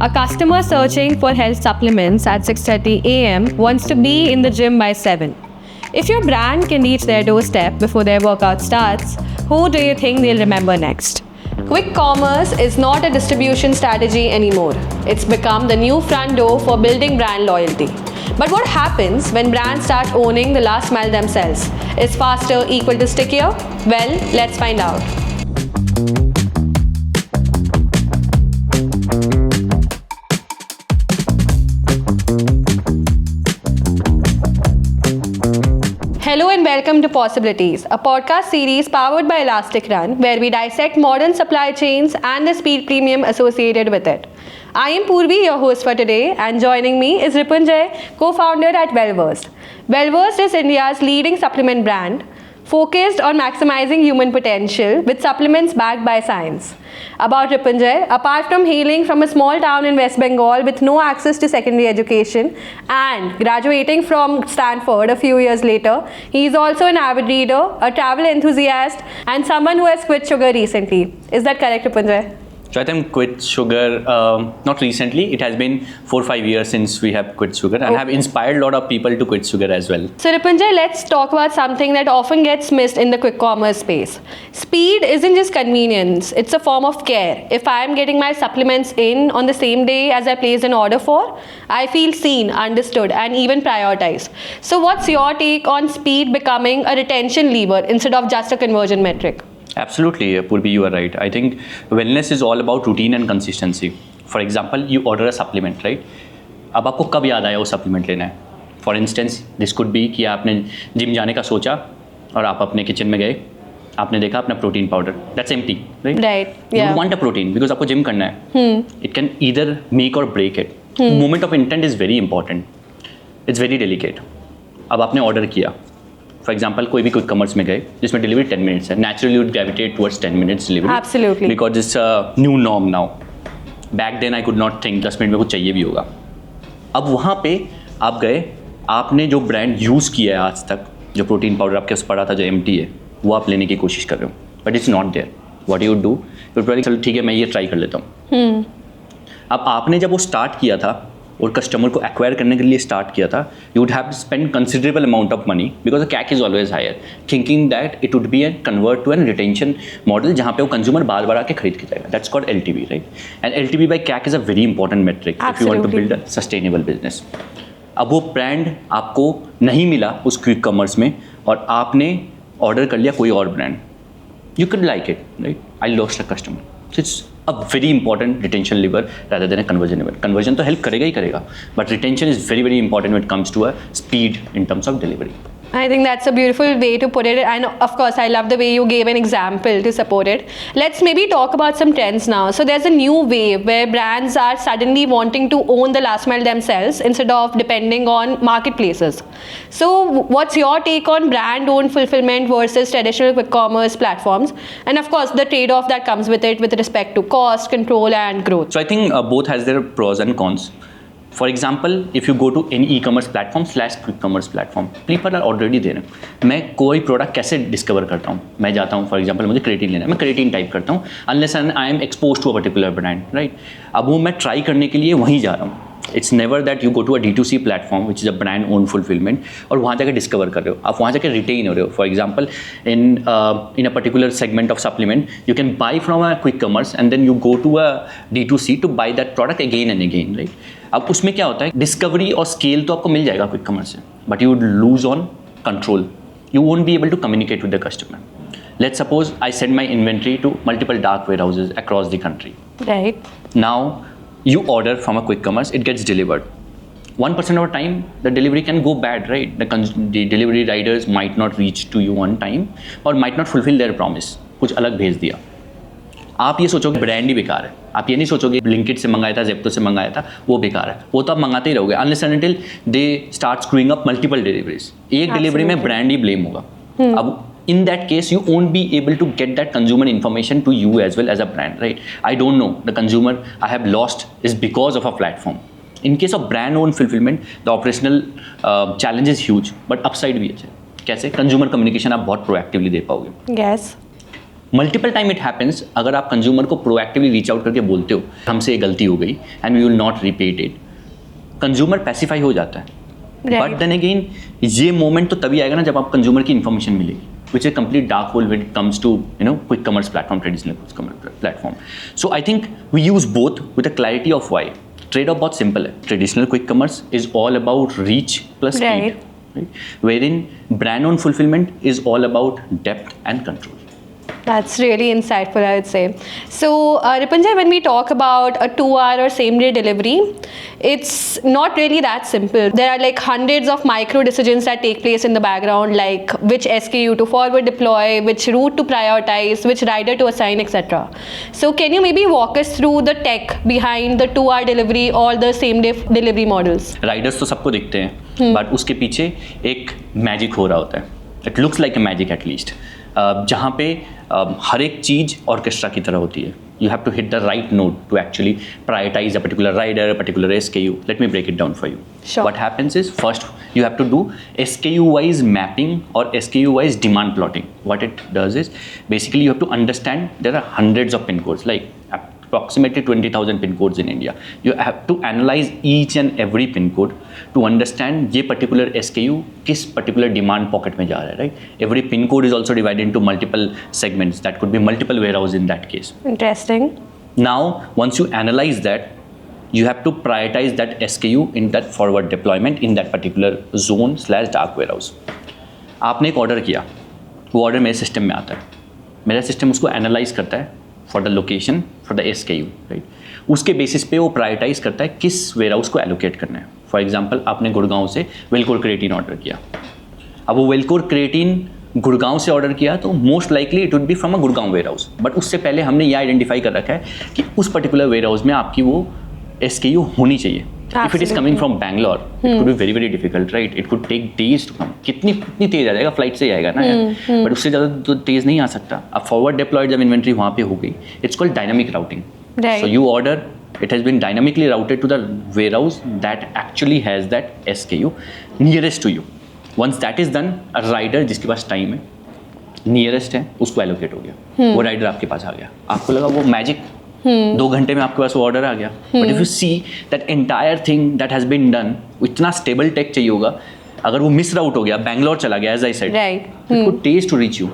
A customer searching for health supplements at 6:30 a.m. wants to be in the gym by 7. If your brand can reach their doorstep before their workout starts, who do you think they'll remember next? Quick commerce is not a distribution strategy anymore. It's become the new front door for building brand loyalty. But what happens when brands start owning the last mile themselves? Is faster equal to stickier? Well, let's find out. Hello and welcome to Possibilities, a podcast series powered by Elastic Run, where we dissect modern supply chains and the speed premium associated with it. I am Purvi, your host for today, and joining me is Ripunjay, co-founder at Wellversed. Wellversed is India's leading supplement brand, focused on maximizing human potential with supplements backed by science. About Ripunjay, apart from hailing from a small town in West Bengal with no access to secondary education and graduating from Stanford a few years later, he is also an avid reader, a travel enthusiast, and someone who has quit sugar recently. Is that correct, Ripunjay? So I think quit sugar, not recently, it has been 4 or 5 years since we have quit sugar and have inspired a lot of people to quit sugar as well. So Ripunjay, let's talk about something that often gets missed in the quick commerce space. Speed isn't just convenience, it's a form of care. If I am getting my supplements in on the same day as I placed an order for, I feel seen, understood, and even prioritized. So what's your take on speed becoming a retention lever instead of just a conversion metric? Absolutely, Purvi, you are right. I think wellness is all about routine and consistency. For example, you order a supplement, right? अब आपको कब याद आया वो supplement लेना है? For instance, this could be कि आपने जिम जाने का सोचा और आप अपने किचन में गए, आपने देखा अपना protein powder. That's empty, right? Right. Yeah. You want a protein because आपको जिम करना है. It can either make or break it. Moment of intent is very important. It's very delicate. अब आपने ऑर्डर किया. फॉर एग्जाम्पल कोई भी quick commerce में गए जिसमें डिलीवरी 10 मिनट्स है, naturally would gravitate towards 10 minutes delivery. Absolutely. Because it's new norm now. Back then I could not think 10 minute में कुछ चाहिए भी होगा. अब वहाँ पे आप गए, आपने जो ब्रांड यूज़ किया है आज तक, जो प्रोटीन पाउडर आपके पास पड़ा था जो एम्प्टी है, वो आप लेने की कोशिश कर रहे हो, but it's not there. What you do, चलो ठीक है मैं ये ट्राई कर लेता हूँ. अब आपने जब वो स्टार्ट किया था और कस्टमर को एक्वायर करने के लिए स्टार्ट किया था, you would have spend considerable amount of money because the CAC is always higher, thinking that it would be an convert to an retention model जहाँ पे वो कंज्यूमर बार बार आके खरीद के जाएगा. That's called LTV, right? And LTV by CAC is a very important metric if you want to build a sustainable business. अब वो brand आपको नहीं मिला उस क्विक कॉमर्स में और आपने ऑर्डर कर लिया कोई और brand, you could like it, right? I lost a customer. So it's a very important retention lever rather than a conversion lever. Conversion तो help करेगा ही करेगा, but retention is very very important when it comes to a speed in terms of delivery. I think that's a beautiful way to put it, and of course I love the way you gave an example to support it. Let's maybe talk about some trends now. So there's a new wave where brands are suddenly wanting to own the last mile themselves instead of depending on marketplaces. So what's your take on brand owned fulfillment versus traditional quick commerce platforms, and of course the trade-off that comes with it with respect to cost, control and growth? So I think both has their pros and cons. For example, if you go to any e-commerce platform / quick commerce platform, people are already there. मैं कोई product कैसे discover करता हूँ? मैं जाता हूँ, for example मुझे creatine लेना है, मैं क्रेटीन टाइप करता हूँ, unless I am expose to a particular brand, right? अब वो मैं ट्राई करने के लिए वहीं जा रहा हूँ. It's never that you go to a D2C platform which is a brand own fulfilment और वहाँ जाकर डिस्कवर कर रहे हो, आप वहाँ जाकर रिटेन हो रहे हो. For example in a particular segment of supplement you can buy from a quick commerce and then you go to a D2C to buy that product again and again, right? अब उसमें क्या होता है, discovery और scale तो आपको मिल जाएगा क्विक कॉमर्स से, but you would lose on control. You won't be able to communicate with the customer. Let's suppose I send my inventory to multiple dark warehouses across the country. Right. Now, you order from a quick commerce, it gets delivered. 1% of the time, the delivery can go bad, right? The delivery riders might not reach to you on time or might not fulfill their promise. कुछ अलग भेज दिया. आप ये सोचोगे brand ही बेकार है, आप ये नहीं सोचोगे ब्लिंकिट से मंगाया था, जेप्टो से मंगाया था, वो बेकार है. वो तो आप मंगाते ही रहोगे unless and until they start screwing up multiple deliveries. एक डिलीवरी में ब्रांड ही ब्लेम होगा. अब in that case you won't be able to get that consumer information to you as well as a brand, right? I don't know the consumer I have lost is because of a platform. In case of brand owned fulfillment, the operational challenge is huge, but upside भी है. कैसे? Consumer communication आप बहुत proactively दे पाओगे. Yes. Multiple time it happens, अगर आप consumer को proactively reach out करके बोलते हो हमसे ये गलती हो गई and we will not repeat it, consumer pacify हो जाता है. बट देन अगेन ये मोमेंट तो तभी आएगा ना जब आप कंज्यूमर की इन्फॉर्मेशन मिलेगी, which is a complete dark hole when it comes to quick commerce platform, traditional quick commerce platform. So I think we use both with a clarity of why. Trade-off बहुत simple है. Traditional quick commerce is all about reach plus speed, right? Wherein brand owned fulfillment is all about depth and control. That's really insightful, I would say. So, Ripunjay, when we talk about a 2-hour or same-day delivery, it's not really that simple. There are like hundreds of micro decisions that take place in the background, like which SKU to forward deploy, which route to prioritize, which rider to assign, etc. So, can you maybe walk us through the tech behind the 2-hour delivery or the same-day delivery models? Riders तो सबको दिखते हैं, but उसके पीछे एक magic हो रहा होता है. It looks like a magic at least. जहाँ पे हर एक चीज़ ऑर्केस्ट्रा की तरह होती है. You have to hit the right note to actually prioritize a particular rider, a particular SKU. Let me break it down for you. Sure. What happens is first you have to do SKU-wise mapping or SKU-wise demand plotting. What it does is basically you have to understand there are hundreds of pin codes, like approximately 20,000 pin codes in India. You have to analyze each and every pin code to understand ये particular SKU किस particular demand pocket में जा रहा है, right? Every pin code is also divided into multiple segments. That could be multiple warehouse in that case. Interesting. Now, once you analyze that, you have to prioritize that SKU in that forward deployment in that particular zone/dark warehouse. आपने एक order किया, वो order मेरे system में आता है, मेरा system उसको एनालाइज करता है for the location, for the SKU, right. उसके बेसिस पे वो प्रायोरिटाइज करता है किस वेयरहाउस को एलोकेट करना है. फॉर एग्जांपल आपने गुड़गांव से वेलकोर क्रिएटिन ऑर्डर किया. अब वो वेलकोर क्रिएटिन गुड़गांव से ऑर्डर किया तो most likely it would B from a Gurgaon warehouse. But उससे पहले हमने ये आइडेंटिफाई कर रखा है कि उस पर्टिकुलर वेयरहाउस में आपकी वो SKU होनी चाहिए. If it is coming from Bangalore, it could be very very difficult, right? It could take days to come. कितनी तेज आ जाएगा, फ्लाइट से ही आएगा ना यार. बट उससे ज़्यादा तो तेज नहीं आ सकता. अब फॉरवर्ड डिप्लॉयड जब इन्वेंट्री वहाँ पे हो गई, it's called dynamic routing. So you order, it has been dynamically routed to the warehouse that actually has that SKU nearest to you. Once that is done, a rider जिसके पास time है, nearest है, उसको allocate हो गया. वो rider आपके पास आ गया. आपको लगा वो मैजिक 2 घंटे में आपके पास वो ऑर्डर आ गया. But if you see that entire thing that has been done, इतना स्टेबल टेक चाहिए होगा. अगर वो मिस राउट हो गया, बैंगलोर चला गया, as I said, it could take to reach you.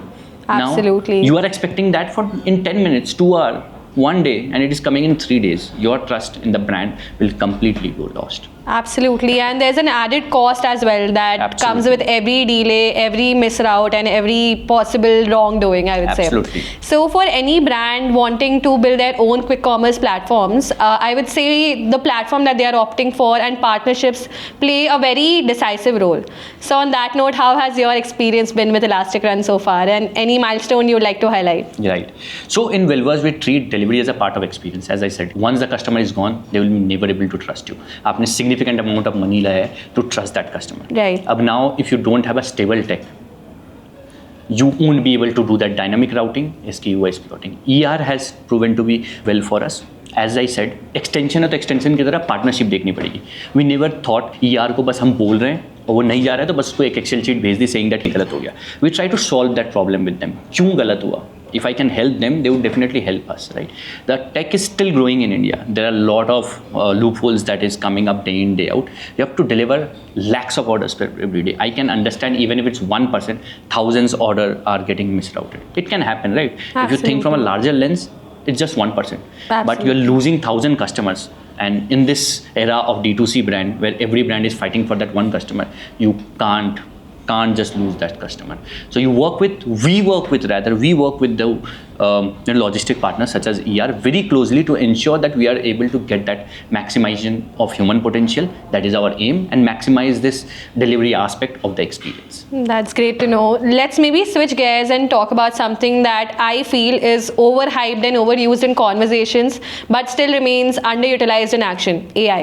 Absolutely. Now you are expecting that for in 10 minutes, 2 hours, 1 day, and it is coming in 3 days. Your trust in the brand will completely go lost. Absolutely, and there's an added cost as well that comes with every delay, every misroute, and every possible wrongdoing, I would say. Absolutely. So, for any brand wanting to build their own quick commerce platforms, I would say the platform that they are opting for and partnerships play a very decisive role. So, on that note, how has your experience been with Elastic Run so far, and any milestone you would like to highlight? Right. So, in Wellverse, we treat delivery as a part of experience. As I said, once the customer is gone, they will be never able to trust you. आपने significant amount of money लाया है to trust that customer. Right. अब now, if you don't have a stable tech, you won't be able to do that dynamic routing, SKU-wise plotting. ER has proven to be well for us. As I said, extension है तो extension की तरह partnership देखनी पड़ेगी. We never thought ER को बस हम बोल रहे हैं और वो नहीं जा रहा है तो बस उसको एक Excel sheet भेज दी saying that गलत हो गया. We try to solve that problem with them. क्यों गलत हुआ? If I can help them, they would definitely help us, right? The tech is still growing in India. There are a lot of loopholes that is coming up day in, day out. You have to deliver lakhs of orders every day. I can understand even if it's 1%, thousands order are getting misrouted. It can happen, right? Absolutely. If you think from a larger lens, it's just 1%. Absolutely. But you're losing 1,000 customers. And in this era of D2C brand, where every brand is fighting for that one customer, you can't just lose that customer. So we work with the logistic partners such as ER very closely to ensure that we are able to get that maximization of human potential. That is our aim, and maximize this delivery aspect of the experience. That's great to know. Let's maybe switch gears and talk about something that I feel is overhyped and overused in conversations, but still remains underutilized in action: AI.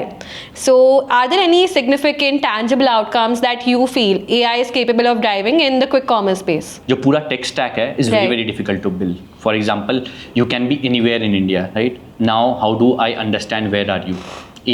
So, are there any significant tangible outcomes that you feel AI is capable of driving in the quick commerce space? जो पूरा tech stack है is very very difficult to build. For example, you can be anywhere in India, right? Now, how do I understand where are you?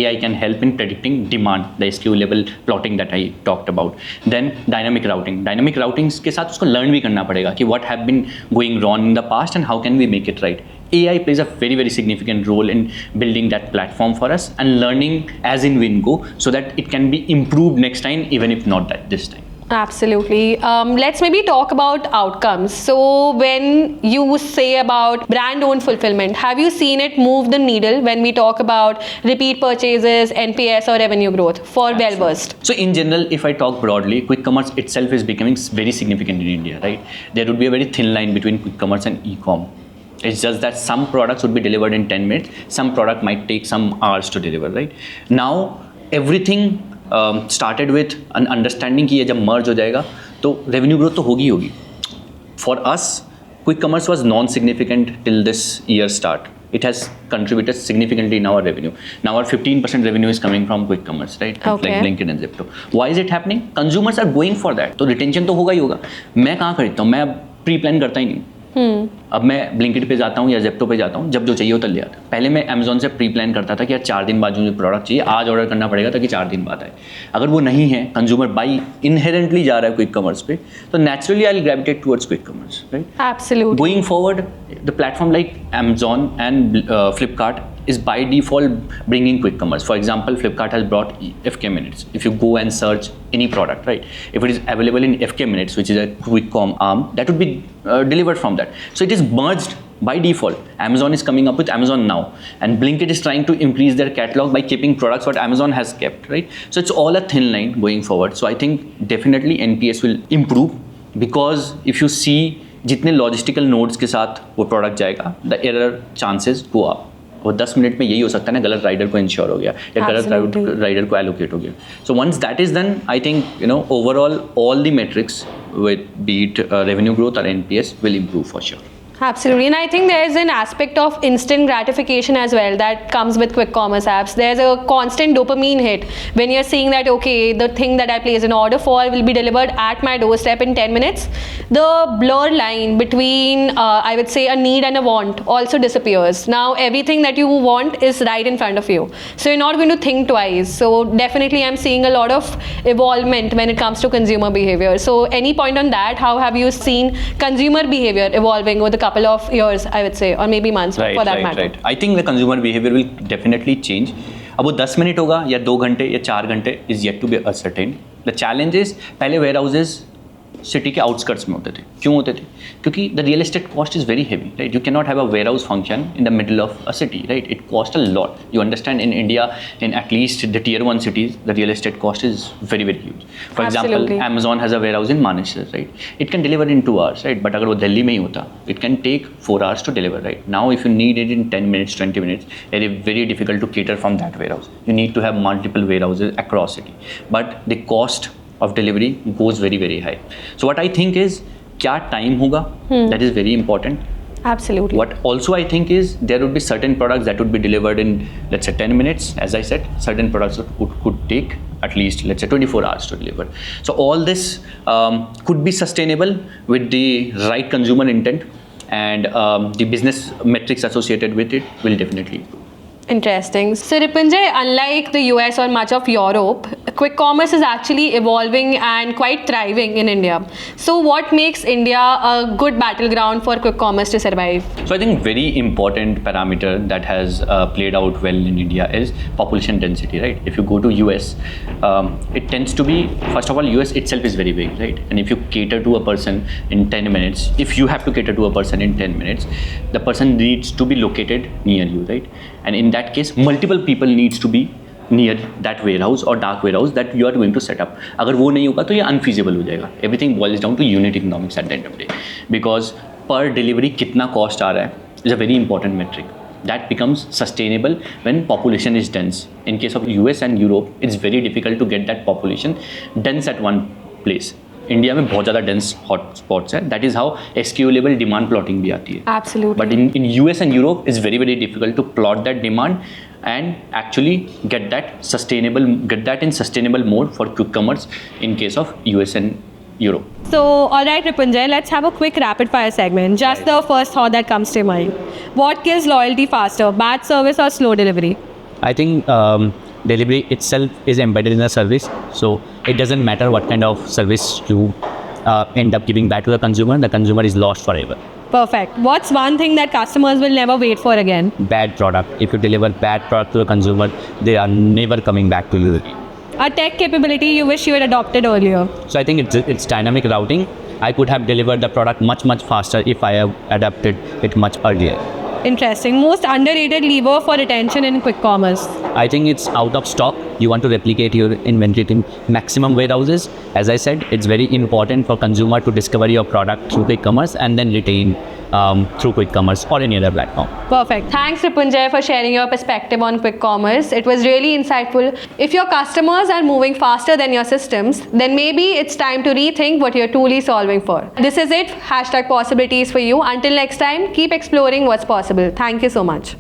AI can help in predicting demand, the SKU level plotting that I talked about. Then dynamic routing. Dynamic routing के साथ उसको learn भी करना पड़ेगा कि what have been going wrong in the past and how can we make it right. AI plays a very, very significant role in building that platform for us and learning as in we go so that it can be improved next time, even if not that this time. Absolutely. Let's maybe talk about outcomes. So when you say about brand-owned fulfillment, have you seen it move the needle when we talk about repeat purchases, NPS or revenue growth for Wellburst? So in general, if I talk broadly, quick commerce itself is becoming very significant in India, right? There would be a very thin line between quick commerce and e-com. It's just that some products would be delivered in 10 minutes, some product might take some hours to deliver, right? Now, everything started with an understanding कि ये जब merge हो जाएगा तो revenue growth तो होगी. For us, quick commerce was non-significant till this year start. It has contributed significantly in our revenue. Now our 15% revenue is coming from quick commerce, right? Okay. Like Blinkit and Zepto. Why is it happening? Consumers are going for that. तो retention तो होगा ही होगा. मैं कहाँ खरीदता हूँ? मैं अब pre-plan करता ही नहीं. अब मैं ब्लिंकिट पे जाता हूँ या जेप्टो पे जाता हूँ, जब जो चाहिए वो तब ले आता हूँ. पहले मैं अमेजोन से प्री प्लान करता था कि यार 4 दिन बाद जो प्रोडक्ट चाहिए आज ऑर्डर करना पड़ेगा ताकि 4 दिन बाद आए. अगर वो नहीं है, कंज्यूमर बाई इनहेरेंटली जा रहा है क्विक कमर्स पे, तो naturally I will gravitate towards quick commerce, right? Absolutely. Going forward, the platform like Amazon and Flipkart is by default bringing quick commerce. For example, Flipkart has brought FK Minutes. If you go and search any product, right, if it is available in FK Minutes, which is a quick com arm, that would be delivered from that. So it is merged by default. Amazon is coming up with Amazon Now, and Blinkit is trying to increase their catalog by keeping products what Amazon has kept, right? So it's all a thin line going forward. So I think definitely NPS will improve, because if you see जितने logistical nodes के साथ वो product जाएगा, the error chances go up. और 10 minute में यही हो सकता है ना, गलत राइडर को इंश्योर हो गया या गलत राइडर को एलोकेट हो गया. So once that is done, I think overall all the metrics with be it revenue growth और NPS will improve for sure. Absolutely, and I think there is an aspect of instant gratification as well that comes with quick commerce apps. There's a constant dopamine hit when you're seeing that, okay, the thing that I place an order for will be delivered at my doorstep in 10 minutes. The blur line between, I would say, a need and a want also disappears. Now, everything that you want is right in front of you. So you're not going to think twice. So definitely I'm seeing a lot of evolvement when it comes to consumer behavior. So any point on that? How have you seen consumer behavior evolving over the couple of years, I would say, or maybe months for that matter? Right. I think the consumer behavior will definitely change. अब वो 10 minute होगा या 2 घंटे या 4 घंटे is yet to be ascertained. The challenge is, पहले warehouses city के outskirts में होते थे. क्यों होते थे? क्योंकि the real estate cost is very heavy, right? You can not have a warehouse function in the middle of a city, right? It cost a lot. You understand, in India, in at least the tier 1 cities, the real estate cost is very, very huge. For example, Amazon has a warehouse in Manesar, right? It can deliver in 2 hours, right? But अगर वो दिल्ली में ही होता, it can take 4 hours to deliver, right? Now if you need it in 10 minutes, 20 minutes, it is very difficult to cater from that warehouse. You need to have multiple warehouses across city. But the cost of delivery goes very, very high. So what I think is, क्या time होगा? That is very important. Absolutely. What also I think is, there would be certain products that would be delivered in, let's say, 10 minutes. As I said, certain products could take at least, let's say, 24 hours to deliver. So all this could be sustainable with the right consumer intent, and the business metrics associated with it will definitely improve. Interesting. So Ripunjay, unlike the US or much of Europe, quick commerce is actually evolving and quite thriving in India. So what makes India a good battleground for quick commerce to survive? So I think very important parameter that has played out well in India is population density, right? If you go to US, it tends to be, first of all, US itself is very big, right? And if you cater to a person in 10 minutes, if you have to cater to a person in 10 minutes, the person needs to be located near you, right? And in that case, multiple people needs to be near that warehouse or dark warehouse that you are going to set up. अगर वो नहीं होगा तो ये unfeasible हो जाएगा. Everything boils down to unit economics at the end of the day, because per delivery कितना cost आ रहा है is a very important metric. That becomes sustainable when population is dense. In case of US and Europe, it's very difficult to get that population dense at one place. India में बहुत ज़्यादा dense hot spots है. That is how SKU level demand plotting भी आती है. Absolutely. But in US and Europe it's very, very difficult to plot that demand and actually get that in sustainable mode for quick commerce in case of US and Europe. So, all right, Ripunjay, let's have a quick rapid fire segment. Just the first thought that comes to mind. What kills loyalty faster, bad service or slow delivery? I think delivery itself is embedded in the service. So it doesn't matter what kind of service you end up giving back to the consumer is lost forever. Perfect. What's one thing that customers will never wait for again? Bad product. If you deliver bad product to the consumer, they are never coming back to you again. A tech capability you wish you had adopted earlier. So I think it's dynamic routing. I could have delivered the product much faster if I have adapted it much earlier. Interesting. Most underrated lever for retention in quick commerce. I think it's out of stock. You want to replicate your inventory in maximum warehouses. As I said, it's very important for consumer to discover your product through quick commerce and then retain through quick commerce or any other platform. Perfect. Thanks, Ripunjay, for sharing your perspective on quick commerce. It was really insightful. If your customers are moving faster than your systems, then maybe it's time to rethink what you're truly solving for. This is it. #possibilities for you. Until next time, keep exploring what's possible. Thank you so much.